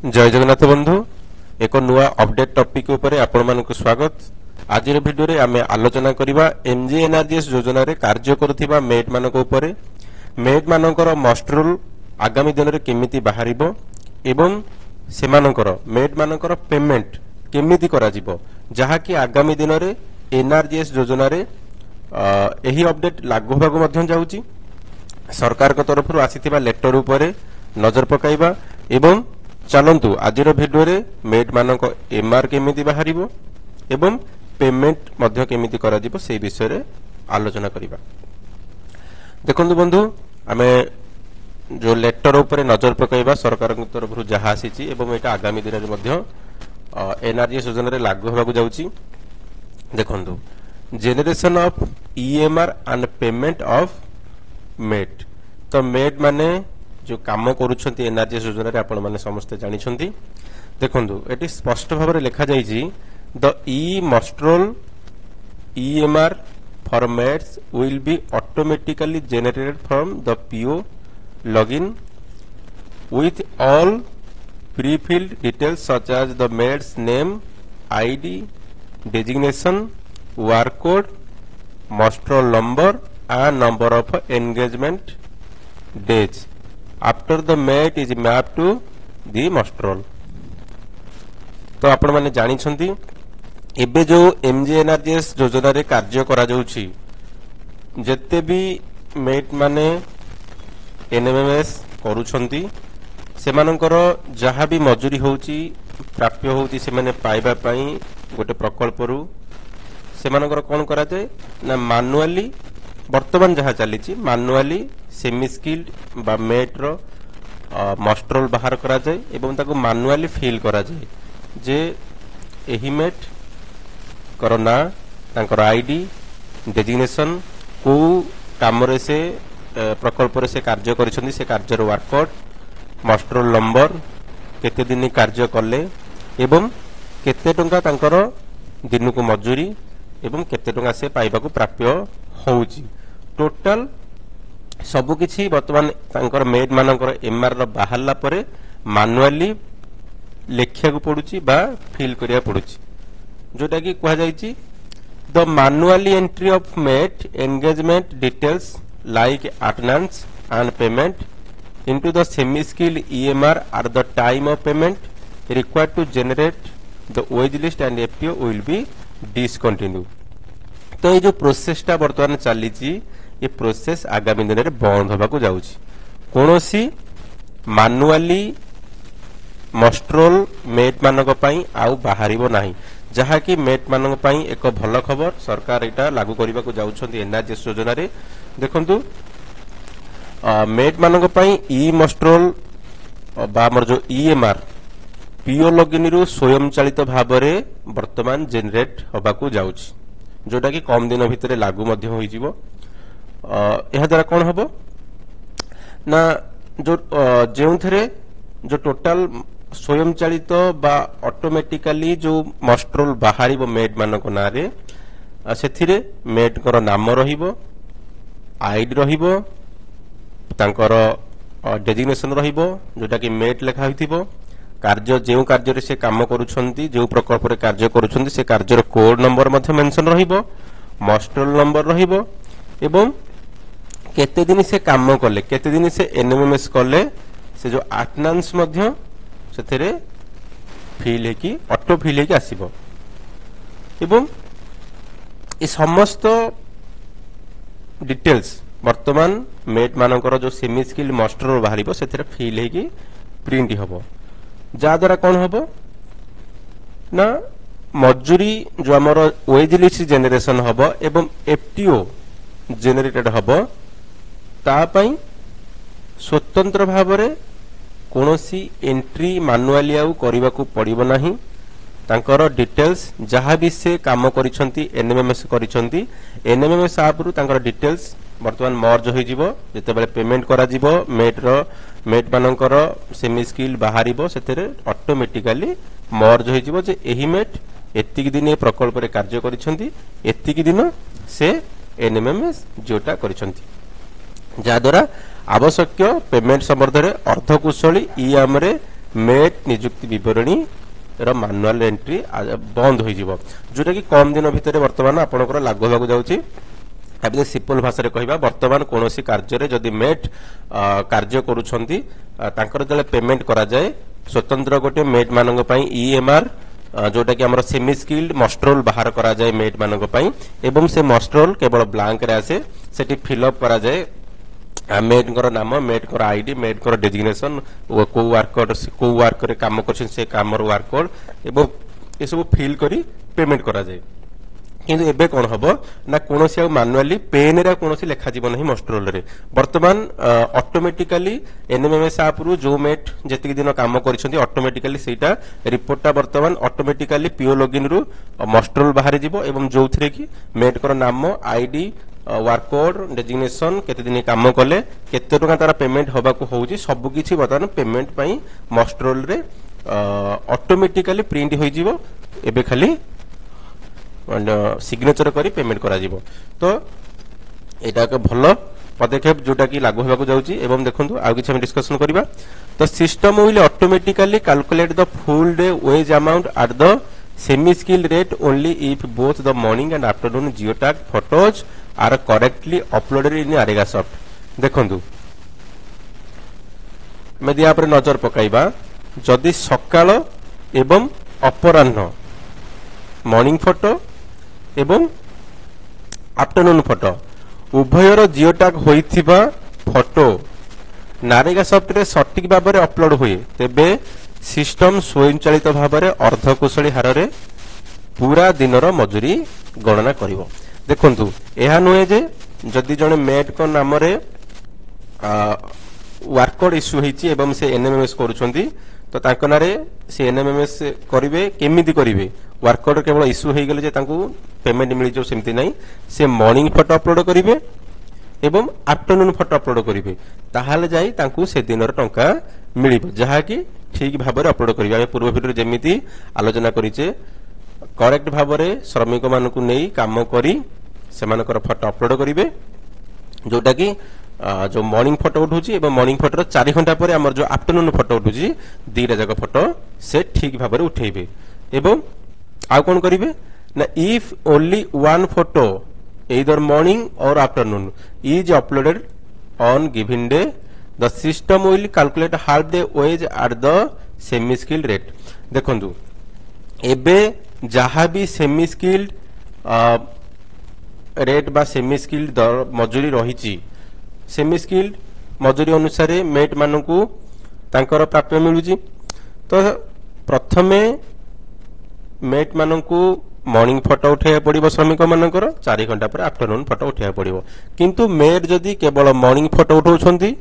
जय जगन्नाथ बंधु एक नुआ अपडेट टॉपिक ऊपर आपण मानक स्वागत। आज वीडियो रे आमे आलोचना करिबा एमजीएनआरजीएस योजना रे कार्य करुथिबा मेट मानक ऊपर मेट मानकर मस्टरोल आगामी दिन रे केमिति बाहरिबो एवं सेमानकर मेट मानकर पेमेंट केमिति करा जिवो जहा कि आगामी दिन रे एनआरजीएस योजना रे एही अपडेट लागू होबाक मध्यम जाउची। सरकार को तरफ आसीथिबा लेटर ऊपर नजर पकाइबा एवं चलंतु आजिर भिडियो रे मेट मानक एमआर केमिति बाहरिबो एवं पेमेंट मध्य केमिति करा जिवो से विषय रे आलोचना करिबा। देखंतु बंधु आमे जो लेटर ऊपर नजर पकाइबा सरकार को तरफ जहा आसीची एवं एटा आगामी दिन रे मध्य एनआरजीएस योजना रे लागू होबाक जाउची। देखंतु generation of EMR and payment of mate तो मेट माने जो काम करूछंती एनआरजीएस योजना रे आपण माने समस्त जानि छंती। देखंतु एटी स्पष्ट भाव रे लिखा जाई जी the e muster roll EMR formats will be automatically generated from the PO login with all pre-filled details such as the maid's name, ID, designation, work code, mustral number and number of engagement days after the maid is mapped to the mustral। तो आपण माने जानि छंती एबे जो एमजीएनआरजीएस योजना रे कार्य करा जाउची जत्ते भी मेट माने एनएमएमएस करूछंती सेमानकर जहा भी मजूरी होउची प्राप्य होउची से माने पाइबा पई गोटे प्रकल्प रु सेमानकर कोन करा जाय ना मैनुअली वर्तमान जहा चलीची मैनुअली सेमी स्किल्ड बा मेट रो मस्ट्रोल बाहर करा जाय एवं ताको मैनुअली फिल करा जाय जे एही मेट करना तांकर आईडी डेजिग्नेशन को काम रे से प्रकल्प रे से कार्य करिसंदी से कार्य रो वर्क कोड मस्ट्रोल नंबर केते दिन कार्य करले एवं केते टंका तांकर दिन को मजूरी एवं केते टंका से पाइबा को प्राप्य होउची टोटल सबु किछि वर्तमान तांकर मेड मानकर एमआर रो बाहरला परे मैनुअली लेखिया को पडुची बा फिल करिया पडुची जोटा कि कहा जाईची the manually entry of mate engagement details like attendance and payment into the semi skilled EMR at the time of payment required to generate the wage list and FPO will be discontinued। तो ये जो process टा वर्तमान चलीची ये process आगामी दिन में बंद होबाकू जाउची कोनोसी मैनुअली मस्ट्रोल मेट मानक पई आउ बाहरिबो नाही जहा कि मेट मानक पई एक भल खबर सरकार एटा लागू करिबाकू जाउछंती एनआरजीएस योजना रे। देखंतु मेट मानक पई ई मस्ट्रोल बा हमर जो ईएमआर पीओ लॉगिन रु स्वयं चालित भाव रे वर्तमान जनरेट होबाकू जाउची जोटा कि कम दिन भितरे लागू मध्य होई जिवो। एहा द्वारा कोन हबो ना जो जेउथरे जो टोटल स्वयं चालित बा ऑटोमेटिकली जो मस्ट्रोल बाहरिबो मेट मानक ना रे सेथिरे मेट कर नाम रहिबो आईडी रहिबो तांकर डेजिग्नेशन रहिबो जोटा कि मेट लेखा होइथिबो कार्य जेउ कार्य रे से काम करूछंती जेउ प्रकल्प रे कार्य करूछंती से कार्य रो कोड नंबर मध्ये मेंशन रहिबो मस्ट्रोल नंबर रहिबो एवं केते दिन से काम करले केते दिन से एनएमएमएस करले से जो अटेंडेंस मध्ये सेथरे फिल हे की ऑटो फिल हे की आसीबो एवं ए समस्त डिटेल्स वर्तमान मेट मानकर जो सेमी स्किल मस्टर बाहरिबो सेथरे फिल हे की प्रिंट हबो जा द्वारा कोन हबो ना मजूरी जो हमर वेज लिस्ट जनरेशन हबो एवं एफटीओ जनरेटेड हबो ता पई स्वतंत्र भाव रे कोनोसी एंट्री मैनुअली आउ करिबा को पड़िबो नाही तांकर डिटेल्स जहा भी से काम करिसंती एनएमएमएस करिसंती एनएमएमएस आप रु तांकर डिटेल्स वर्तमान मर्ज होई जिवो जते बेले पेमेंट करा जिवो मेट मानकर सेमी स्किल बाहरिबो सेतेरे ऑटोमेटिकली मर्ज होई जिवो जे एही मेट एत्तिक दिन ए प्रकल्प रे कार्य करिसंती एत्तिक दिन से एनएमएमएस जोटा करिसंती जा द्वारा आवश्यक पेमेंट संबंध रे अर्धकुशली ईएम रे मेट नियुक्ति विवरणी मानुआल एंट्री बंद हो जोटा कि कम दिन भितर वर्तमान आपंकर लागू होगा जाऊँगी एवं सिंपल भाषा कहवा वर्तमान कौन कार्य जदि मेट कार्य करुँच पेमेंट करा जाए स्वतंत्र गोटे मेट मान ईएमआर जोटा कि आमर सेमी स्किल्ड मस्ट्रोल बाहर करा जाए मेट मानक पई एवं से मस्ट्रोल केवल ब्लांक रे आसे सेठी फिलअप करा जाए मेट नाम मेट आईडी मेट डेजिग्नेशन को वर्क रे काम कर से कामर वर्क कोड एवं ये सब फिल करी पेमेंट करा जाए किंतु एबे कौन हम ना कौन मानुआली पेन रे कौन लेखा जीव नहीं मस्ट्रोल रे वर्तमान ऑटोमेटिकली एनएमएमएस आप रु जो मेट जेतिक दिन काम कर ऑटोमेटिकली सेटा रिपोर्टटा वर्तमान ऑटोमेटिकली पीओ लॉगिन रु मस्ट्रोल बाहर जीवो एवं जो थरे कि मेट कर नाम आईडी वर्क कोड डेजिग्नेशन केते दिन काम कले केते टका तारा पेमेंट होबा को होउची सब किछि वर्तमान पेमेंट पई मस्ट्रोल रे ऑटोमेटिकली प्रिंट होई जीवो एबे खाली सिग्नेचर करी पेमेंट करा जीवो तो एटा एक भलो पदक्षेप जोटा कि लागू होगा जाउची एवं देखंतु आ किछ हम डिस्कशन करबा तो system will automatically calculate the full day wage amount at the semi skill rate only if both the morning and afternoon geotag photos are correctly uploaded in NREGAsoft देखंतु मैं दिया पर नजर पकाइबा जदि सकाळ एवं अपराह्न मॉर्निंग फोटो एवं आफ्टरनून फोटो उभयर जियोटैग होइथिबा फोटो नारेगा सॉफ्ट रे सटीक भाव में अपलोड हुए तेबे सिस्टम स्वयंचालित भाव में अर्धकुशली हार रे पूरा दिनर मजूरी गणना करिवो देखंतु एहा नुहे जे जदि जने मेट को नाम रे वर्क कोड इश्यू होईची एवं से एनएमएमएस करूछंती तो तांको नारे से एनएमएमएस करिवे केमिति करिवे वर्क कोड केवल इश्यू होई गेले जे तांको पेमेंट मिली जो सेमति नाही से मॉर्निंग फोटो अपलोड करिवे एवं आफ्टरनून फोटो अपलोड करिवे ताहाले जाई तांको से दिनर टंका मिलिबो जहा कि ठीक भाबरे अपलोड करिवे हम पूर्व वीडियो जेमिति आलोचना करिचे करेक्ट भाबरे श्रमिक मानकु नेई काम करी सेमानकर फोटो अपलोड करिवे जोटा कि जो मॉर्निंग फोटो उठुची एवं मॉर्निंग फोटो 4 घंटा पर हमर जो आफ्टरनून फोटो उठुची दीटा जगह फोटो से ठीक भाबरे उठेइबे एवं आ कोन करिवे ना if only one photo either morning or afternoon is uploaded on given day the system will calculate half day wage at the semi skilled rate देखंतु एबे जहा भी सेमी स्किल्ड रेट बा सेमी स्किल्ड मजूरी रही सेमी स्किल्ड मजूरी अनुसार met मानकू तांकर प्राप्य मिलुची तो प्रथमे मेट मानकू मॉर्निंग फोटो उठाया पड़ो श्रमिक मानकर 4 घंटा पर आफ्टरनून फोटो उठाया पड़ो किंतु मेट जदि केवल मॉर्निंग फोटो उठाउछंती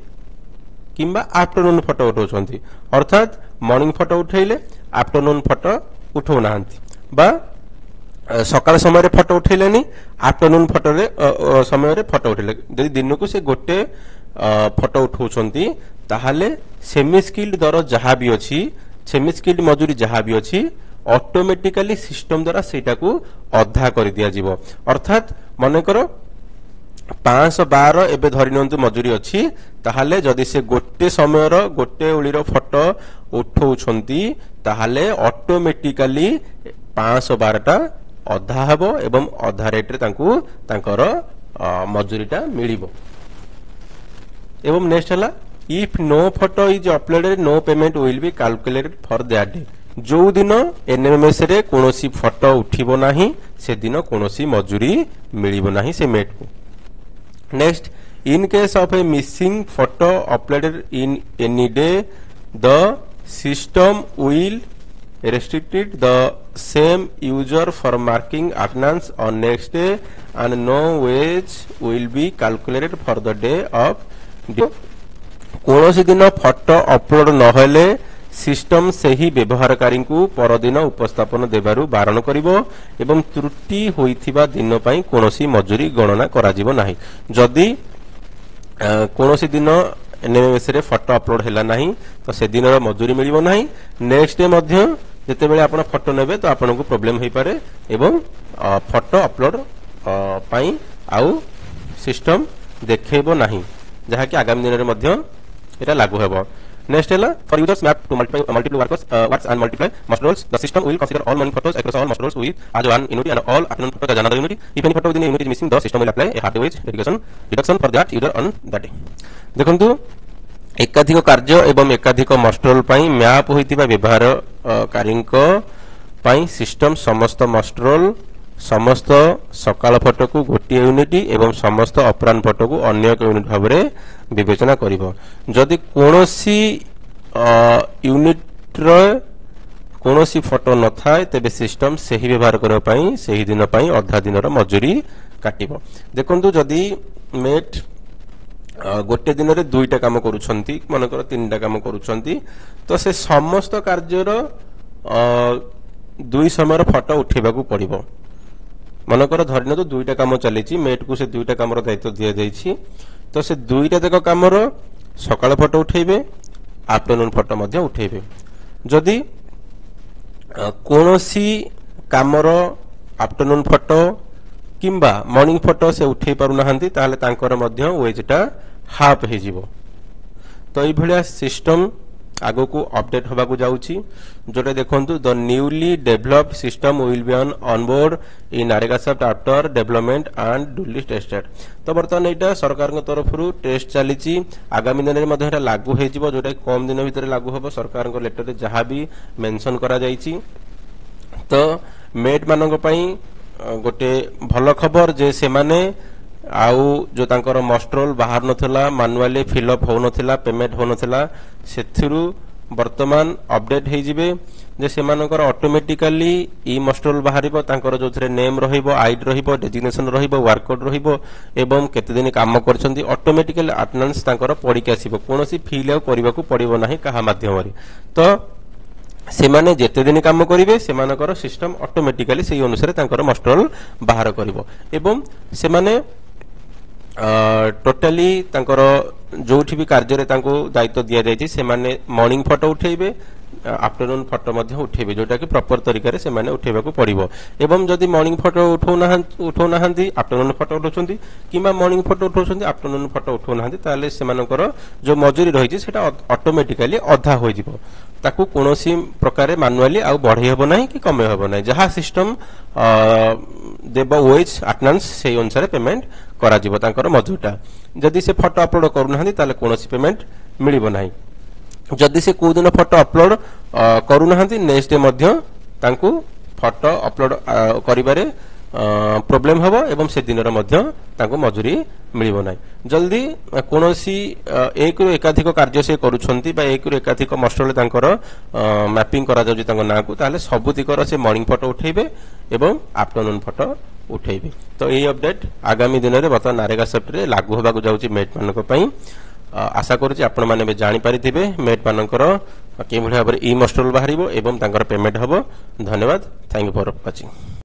किंबा आफ्टरनून फोटो उठाउछंती अर्थात मॉर्निंग फोटो उठेले आफ्टरनून फोटो उठाउ नाहंती बा सकाळ समय रे फोटो उठेलेनी आफ्टरनून फोटो रे समय रे फोटो उठेले जदि दिन को से गोटे फोटो उठाउछंती ताहाले सेमी स्किल्ड दर जहा भी अछि सेमी स्किल्ड मजूरी जहा भी अछि ऑटोमेटिकली सिस्टम द्वारा सेटा को अधा कर दिया जीवो अर्थात मन करो 512 एबे धरि नंतु मजूरी अछि ताहाले जदि से गोटे समय रो गोटे उली रो फोटो उठौछंती ताहाले ऑटोमेटिकली 512 टा अधा हबो एवं अधा रेट रे तांकू तांकर मजूरीटा मिलिबो एवं नेक्स्ट हला if no photo is uploaded no payment will be calculated for that day जो दिन एनएमएमएस रे कोनोसी फोटो उठिबो नाही से दिन कोनोसी मजूरी मिलिबो नाही से मेट को next in case of A missing photo uploaded in any day the system will restricted the same user for marking attendance on next day and no wage will be calculated for the day of कोनोसी दिन photo upload न होले system से ही व्यवहारकारी को परदिन उपस्थापन देबारु बारण करिवो एवं त्रुटि होइथिबा दिन पई कोनोसी मजूरी गणना करा जिवो नाही जदि कोनोसी दिन एनएमएस रे फोटो अपलोड हैला नाही तो से दिन रो मजूरी मिलिवो नाही नेक्स्ट डे मध्ये जेते बेले आपण फोटो नेबे तो आपण को प्रॉब्लम होई पारे एवं फोटो अपलोड पई आउ सिस्टम देखेबो नाही जहा कि आगामी दिन रे मध्ये एटा लागू हेबो नेक्स्ट है for users map to multiple works and multiple muster rolls the system will consider all morning photos across all muster rolls with as one unit and all afternoon photos as another unit if any photo within unit is missing the system will apply a hardware deduction for that user on that day. देखंतु एकाधिक कार्य एवं एकाधिक muster roll पई map होइतिबा व्यवहारकारीक पई system समस्त मस्ट रोल समस्त सकाल फोटो को गोटे यूनिट एवं समस्त अपराह्न फोटो को अन्य एक यूनिट भाव में विवेचना करिवो। जदि कोनोसी यूनिट रो कोनोसी फोटो न थाए तेबे सिस्टम सही व्यवहार करबा पई सही दिन पई अधा दिन रो मजूरी काटिबो। देखंतु जदि मेट गोटे दिन रे दुईटा काम करूछंती मनकर तीनटा काम करूछंती तो से समस्त कार्यर दुई समय फोटो उठेबा को पड़िबो। मनकर धरिन तो दुईटा काम चली मेट को से दुईटा काम दायित्व दि जाइए तो से दुईटा तक काम सकाल फोटो उठेबे आफ्टरनून फोटो मध्य उठेबे। जदि कोनोसी कामर आफ्टरनून फोटो किंबा मॉर्निंग फोटो से उठे पारु नाहंती ताले तांकर मध्य वेजटा हाफ हे जीवो। तो ई भलिया सिस्टम आगो को अपडेट होबा को जाउची जोटे देखंतु the newly developed system will be on board in NREGAsoft after development and duly tested. तो बर्तमान एटा सरकार के तरफ रु टेस्ट चलीची आगामी दिन में एटा लागू हे जीवो जोटे कम दिन भीतर लागू होबो सरकार को लेटर रे जहां भी मेंशन करा जाईची। तो मेट मानक पई गोटे भल खबर जे से माने आउ जो तांकर मस्ट्रोल बाहर नथिला मैनुअली फिलअप हो नथिला पेमेंट हो नथिला सेथिरु वर्तमान अपडेट हे जिवे जे से मानकर ऑटोमेटिकली ई मस्ट्रोल बाहरिबो तांकर जोथरे नेम रहिबो आईडी रहिबो डेजिग्नेशन रहिबो वर्क कोड रहिबो एवं केते दिन काम करछंती ऑटोमेटिकली अटेंडेंस तांकर पड़ी के आसीबो कोनोसी फिल आउ करबा को पड़िबो नाही कहा माध्यम रे। तो सेमाने जेते दिन काम करिवे सेमानकर सिस्टम ऑटोमेटिकली सेही अनुसार तांकर मस्ट्रोल बाहर करिवो एवं सेमाने टोटाली तांकर जोठी भी कार्य रे तांको दायित्व दिया जायछि सेमाने मॉर्निंग फोटो उठेबे आफ्टरनून फोटो मध्य उठेबे जोटा कि प्रॉपर तरीका रे सेमाने उठेबा को पड़िबो। एवं जदि मॉर्निंग फोटो उठौ नाहंती आफ्टरनून फोटो उठौछंती किबा मॉर्निंग फोटो उठौछंती आफ्टरनून फोटो उठौ नाहंती ताले सेमानकर जो मजूरी रहिछि सेटा ऑटोमेटिकली अधा होई जिवो ताकू कोनोसी प्रकार मैनुअली आ बढ़ई हबो नाही कि कमे हबो नाही जहा सिस्टम देबो वेज अटेंडेंस सेही अनुसार पेमेंट करा जिवो तांकर मजूरटा। जदि से फोटो अपलोड करू नाहंती ताले कोनोसी पेमेंट मिलिबो नाही। जदि से को दिन फोटो अपलोड करू नाहंती नेक्स्ट डे मध्य तांकू फोटो अपलोड करिबारे प्रॉब्लम हबो एवं से दिन रो मध्य तांको मजूरी मिलिबो नाही। जल्दी कोनोसी एक रो एकाधिक कार्य से करूछंती बा एक रो एकाधिक मस्ट्रोल तांकर मैपिंग करा जाउची तांको ना को ताले सबुतिकर से मॉर्निंग फोटो उठेबे एवं आफ्टरनून फोटो उठेबे। तो एई अपडेट आगामी दिन रे बता नारेगासॉफ्ट रे लागू होबा को जाउची मेट मानक पई। आशा करूची आपण माने बे जानि पारिथिबे मेट मानकर के भली भाबरे ई मस्ट्रोल बाहरिबो एवं तांकर पेमेंट हबो। धन्यवाद। Thank you for watching.